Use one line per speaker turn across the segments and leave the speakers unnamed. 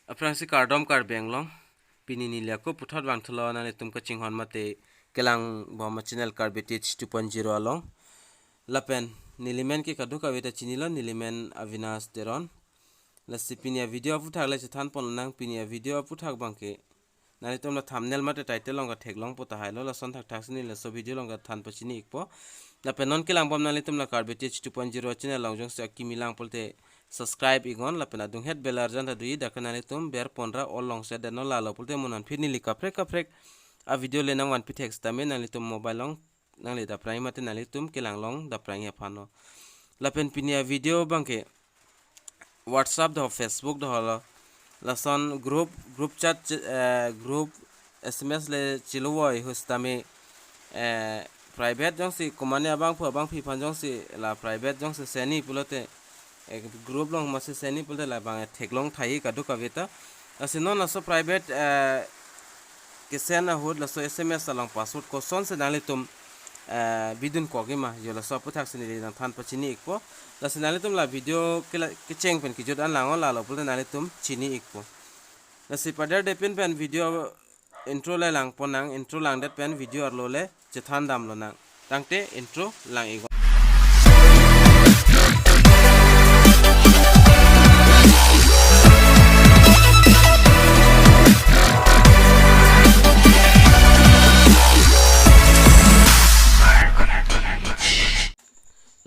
Aprang si Kardom Karbi ANGLONG pini nilia ko puthot bang thlo na tum ka chinghon mate kelang bom channel Karbi teach 2.0 along lapen nilimen ki kadu ka weta chinilo nilimen Avinas deron la sipinia video puthak la chan pon nang pinia video puthak bangke nani tum la thumbnail mate title long ka theklong pota hailo la son thak thak sini la so video long ka than pachini ikpo lapen non kelang bom nali tum la Karbi teach 2.0 channel long jong sa kimilang polte subscribe igon la pena dung het belar jan ta dui dakanani tum ber ponra all long set no la lo pulte munan phini li kaprek a video le nang wan pitex tamen nali tum mobile long nang le da prime mate nali tum kelang long da prime phano la pen pinia video bangke whatsapp do facebook do la la son group chat group sms le chilowoi hustame private jong si komane abang phu abang phi phan jong si la private jong si seni pulote एक ग्रुप लोग मसे सेनी पुलते ला बांगे थेकलोंग थाई कादु कविता असिनो लसो private kitchen होद लसो एसएमएस अलong पासवर्ड कोसन से नाले तुम बिदुन कोगिमा जो लसो पुथाक से निले थान पचिनी एकपो लसो नाले तुम ला वीडियो के चेंग पेन की जो दान लांगो ला लो पुलते नाले तुम चिनी एकपो लसि पदर डेपिन पेन वीडियो इंट्रो ले लांग पोनांग इंट्रो लांग दे पेन वीडियो अरलो ले जथान दाम लो नांग तांगते इंट्रो लांग एगो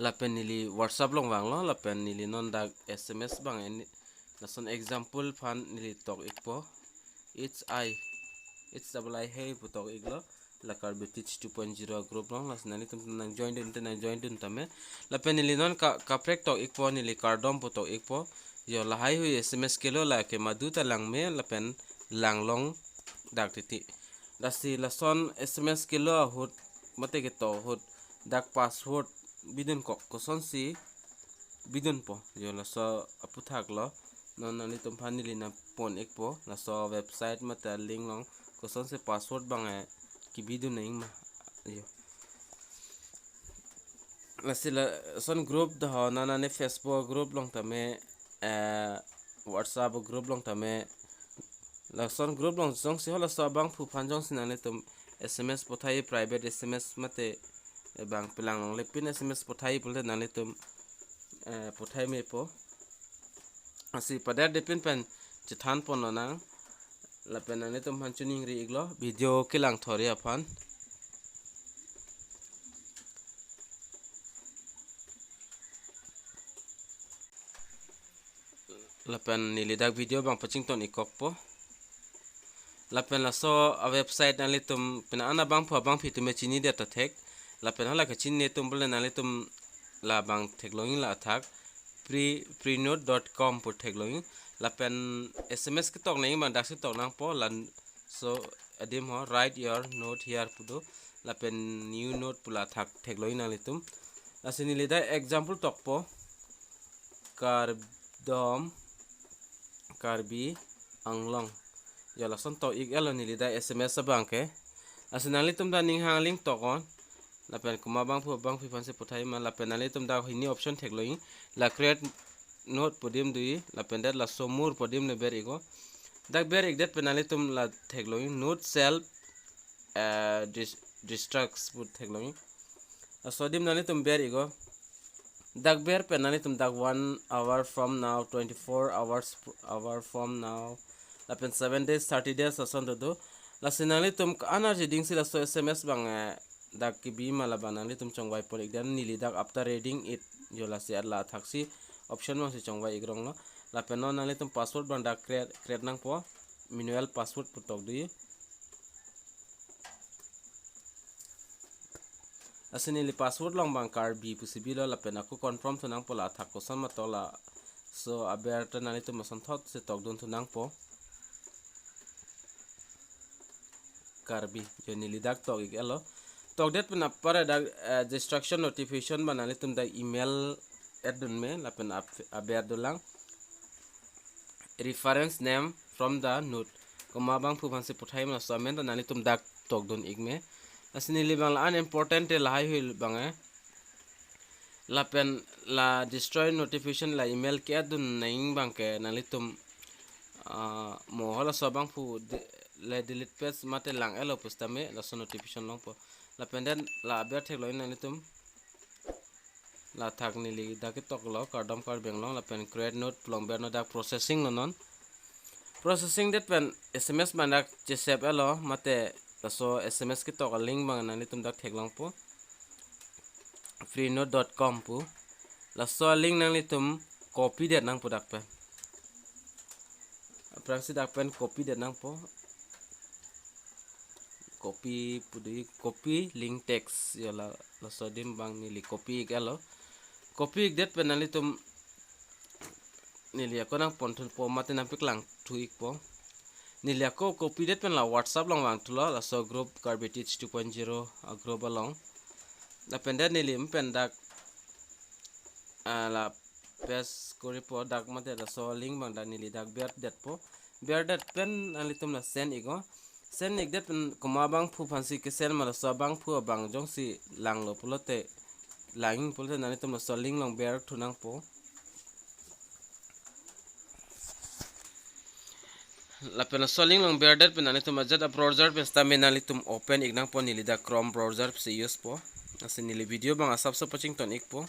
lapen nili whatsapp long wang lo lapen nili non dag sms bang en nason example fan nili tok ikpo it's double I hey putok iglo la Karbi teach 2.0 group long las nani tum nang join din tame lapen nili non ka prek tok ikpo nili Kardom putok ikpo yo la hai hui sms kilo la ke madu ta lang me lapen lang long dak titi lasi lason sms kilo hut mate ke to hut dak password bidun koson si bidun po yo la so aputhak lo non nani tum phanili na pon ekpo la so website mata link long koson se password bange ki bidun ning ma yo la sila son group da na ne facebook group long tame whatsapp group long tame la son group long jong si hola so bang phu phan jong sinane tum sms pothai private sms mate bang pelang long lepin sms pothai pulte nale tum pothai me po asi padar depin pen chithan pon na la pen nale tum han chuning ri iglo video kelang thori aphan la pen nilidak video bang paching ton ikok po la pen la so a website nale tum pen ana bang pho bang phi tume chini data thek la pen hala ka chin ne tum bole nale tum la bang thekloing la thak prenote.com pu thekloing la pen sms ki tok nei man dak si tok nang po lan so adim ho write your note here pudo la pen new note pula thak thekloing nale tum asini le da example tok po Kardom Karbi ANGLONG yala son to ik elo nili da sms sa banke asinali tum da ning hang link tokon la pen kuma bang phu bang phi fanse pothai man la pen ali tum da hini option thekloing la create note podim dui la pen dat la somur podim ne ber ego dak ber ek dat pen ali tum la thekloing note self destructs put thekloing asodim nali tum ber ego dak ber pen ali tum dak 1 hour from now 24 hour from now la pen 7 days 30 days ason do la sinali tum anar reading si la so sms bang dak kibi mala banali tum chongwai por ekdan nili dak after reading it jola si la thaksi option mang si chongwai igrong no la pen no nali tum password bang dak create nang po manual password putok du asini li password long bang Karbi pusibi lo la pen aku confirm to nang po la thak kosan ma to la so aber ta nali tum son thot se tok dun to nang po Karbi jo nili dak tok ik elo tok det pena pare dak distraction notification banali tum da email adun me la pen aber dolang reference name from the note koma bang phu ban se pothai ma samen da nali tum dak tok dun ik me asini li bang la unimportant te la hai hil bang la pen la destroy notification la email ke adun naing bang ke nali tum mo hola sobang pu le delete page mate lang elo pustame la so notification long po la penden la ber thek loin nani tum la thak ni li da ke tok lo kardom kar beng long la pen create note long ber no da processing no non processing that pen sms manak che save elo mate la so sms ke tok link bang nani tum da thek long po freenote.com pu la so link nang li tum copy det nang product pen praksi dak pen copy det nang po copy pudi copy link text ya la so dim bang ni li copy galo copy det pen nali tum nilia ko nang ponthun po mate nang piklang thuik po nilia ko copy det pen la whatsapp long wang tulo la so group Karbi 2.0 a group along la pen det nilim pen dak la pes ko report dak mate la so link bang dak nili dak ber det pen nali tum la send igo sen nik det pen koma bang phu phansi ke sen mala so bang phu bang jong si lang lo pulote lang pulote nani tum so link long ber thunang po la pen so link long ber det pen nani tum jet a browser pen sta men nali tum open ignang po nili da chrome browser se use po ase nili video bang asap so paching ton ik po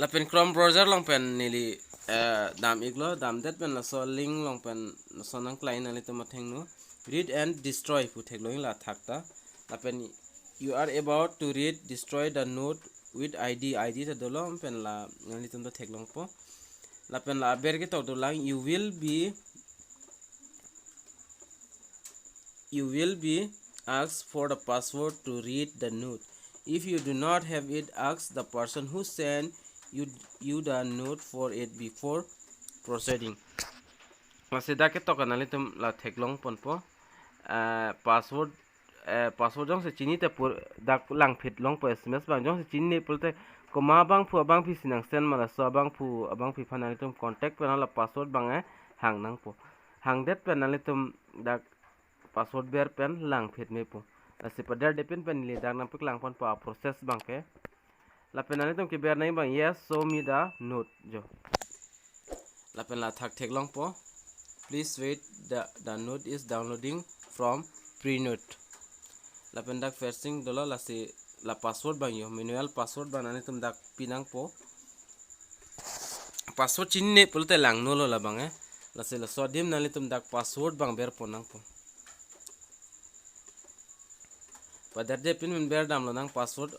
la pen chrome browser long pen nili dam iglo dam det pen la so link long pen so nang client nali tum atheng no read and destroy pu thek loing la thakta la pen you are about to read destroy the node with id ta dolom pen la nali tum to thek long po la pen la ber ke tok do lang you will be asked for the password to read the node if you do not have it ask the person who sent you the node for it before proceeding masida ke tok nali tum la thek long pon po password jong se chini te pur dak lang phit long po sms bang jong se chini pulte koma bang phu abang phi sinang sen mala so abang phu abang phi phanali tum contact pe la password bang hang nang po hang det pe nali tum dak password ber pen lang phit me po ase padar depend pen li dak nang pik lang pon pa process bang ke la pen nali tum ke ber nai bang yes show me the node jo la pen la thak thek long po please wait the node is downloading from Freenote la pen dak fetching dolo la si la password bang yo manual password banane tum dak pinang po password chinne pulte lang no lo la bang la se la so dim nali tum dak password bang ber ponang po padar de pin min ber dam lo nang password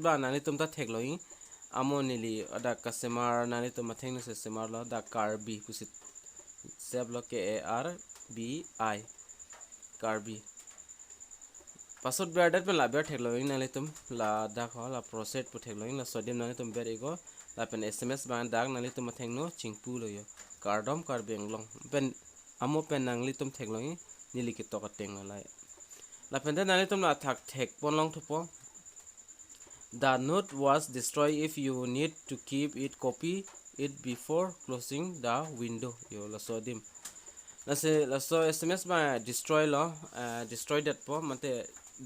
ba nani tum ta thek loi amo nili ada customer nani tum atheng se semar lo da Karbi pusit save lo Karbi Karbi password ber dat pen la ber thek loing nali tum la da kho la process pu thek loing la sodim nani tum ber ego la pen sms ban dak nali tum atheng no chingpu lo yo Kardom Karbi ANGLONG pen amo pen nangli tum thek loing nili ki tok ateng la pen da nali tum la thak thek pon long thupo the node was destroyed if you need to keep it copy it before closing the window yo la sodim la so sms ba destroy lo destroy that po mate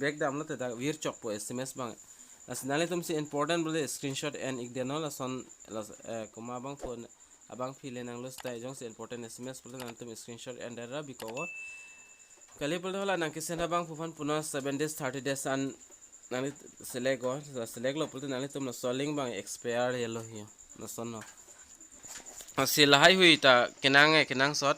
back dam lo te da wir chok po sms bang las nale tum si important bole screenshot and igdeno la son la koma bang phone abang file nang lo stai jong si important sms bole nang tum screenshot and dara biko kali bole hola nang kisena bang phufan puno 7 days 30 days an nang select lo bole nang tum la soling bang expire yellow hiyo na son no si la hai hui ta kenang sot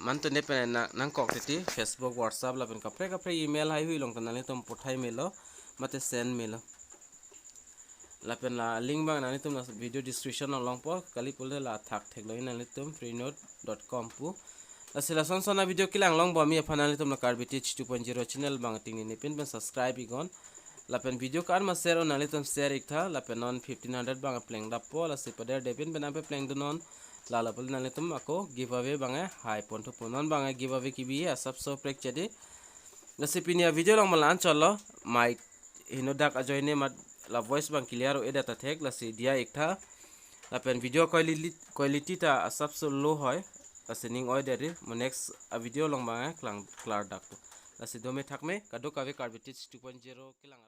man to ne pen nang kok ti Facebook WhatsApp la pen kapre email hai hui long tanali tum pothai melo mate send melo la pen la link bang nani tum video description long po kali pole la thak thek loi nani tum freenote.com pu la sila son video kilang long bo mi phanali tum na Karbi 2.0 channel bang ting ni pen subscribe igon la pen video kar ma share on nali tum share ik tha la pen on 1500 bang pleng da po la se pader de pen pe pleng dunon la la pol nali tum ako giveaway bang hai pon to ponon bang giveaway kibi asap so prek chede la se pinia video long malan cholo mai hino dak ajoine mat la voice bang clear o edata thek la se dia ik tha la pen video quality ta asap so low hoy la se ning oi deri mo next a video long bang klang klar dak la se dome thakme kado kawe Karbi 2.0 kilang